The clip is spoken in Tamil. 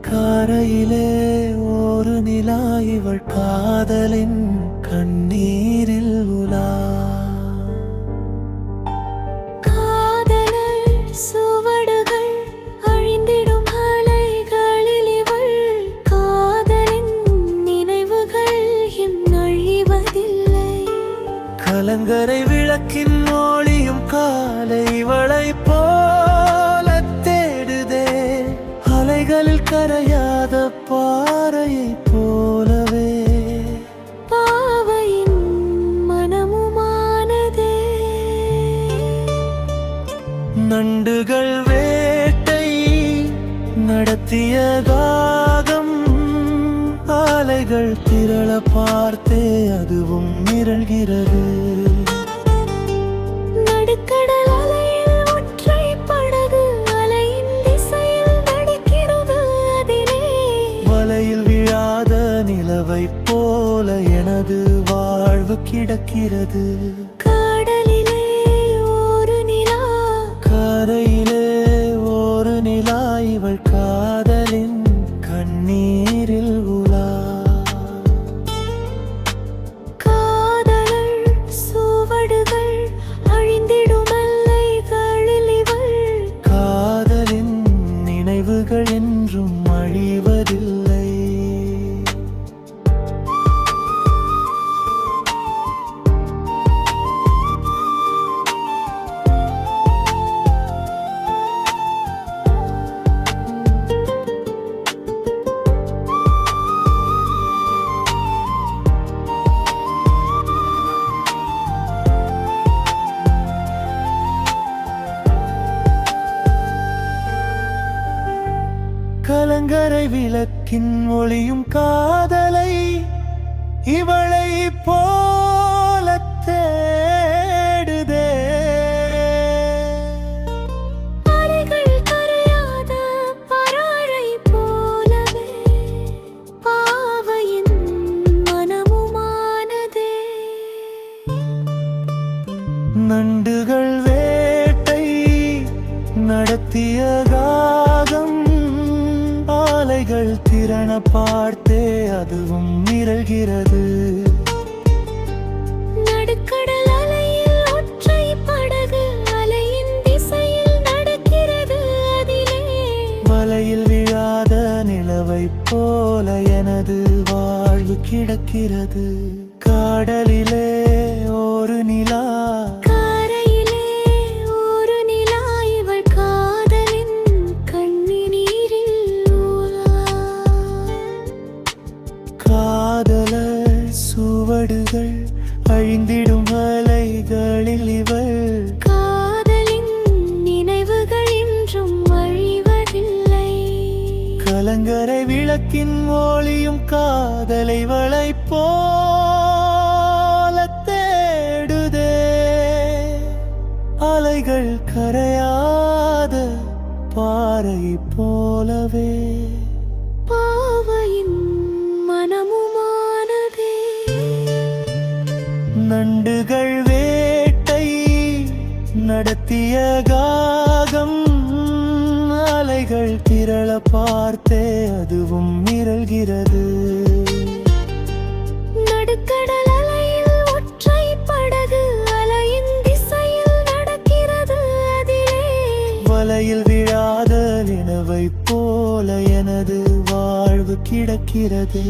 கரையிலே ஒரு நிலா இவள் காதலின் கண்ணீரில் உலா. காதலர் சுவடுகள் அழிந்திடும் அலைகளில் இவள் காதலின் நினைவுகள் அழிவதில்லை. கலங்கரை விளக்கின் ஒளியும் காலை இவளை போல தேடுதே. அலைகளில் கரையாத பாறையை போலவே பாவையின் மனமுமானதே. நண்டுகள் வேட்டை நடத்திய தாகம் அலைகள் திரள பார்த்தே அதுவும் மிரள்கிறது. நடுக்கடல் அலையில் ஒற்றை படகு அலையின் திசையில் நடக்கிறது. அதிலே வலையில் விழாத நிலவை போல எனது வாழ்வு கிடக்கிறது. கடலிலே ஒரு நிலா கரையிலே ஒரு நிலா இவள் காதலின் கண்ணீரில் உலா. காதலர் சுவடுகள் அழிந்திடும் எல்லைகளில் இவள் காதலின் நினைவுகள் என்றும் அழிவதில்லை. கலங்கரை விளக்கின் ஒளியும் காதலை இவளை போல தேடுதே. அலைகள் கரையாத பறாரை போலவே பாவையின் மனமுமானதே. நண்டுகள் வேட்டை நடத்திய காகம் அலைகள் திறன பார்த்தே அதுவும் மிரள்கிறது. நடுக்கடல் அலையில் ஒற்றை படகு அலையின் திசையில் நடக்கிறது. அதிலே வலையில் விழாத நிலவை போல எனது வாழ்வு கிடக்கிறது. கடலிலே ஒரு நிலா கரையிலே ஒரு நிலா இவள் காதலின் கண்ணீரில் உலா. காதலர் சுவடுகள் அழிந்திடும் அலைகளில் இவள் காதலின் நினைவுகள் என்றும் அழிவதில்லை. கலங்கரை விளக்கின் ஒளியும் காதலை வளை போல தேடுதே. அலைகள் கரையாத பாறை போலவே பாவையின் மனமுமானதே. நண்டுகள் வேட்டை நடத்திய காகம் அலைகள் திரள பார்த்தே அதுவும் மிரள்கிறது. நடுக்கடல் அலையில் ஒற்றை படகு அலையின் திசையில் நடக்கிறது. அதிலே வலையில் விழாத நிலவை போல எனது வாழ்வு கிடக்கிறது.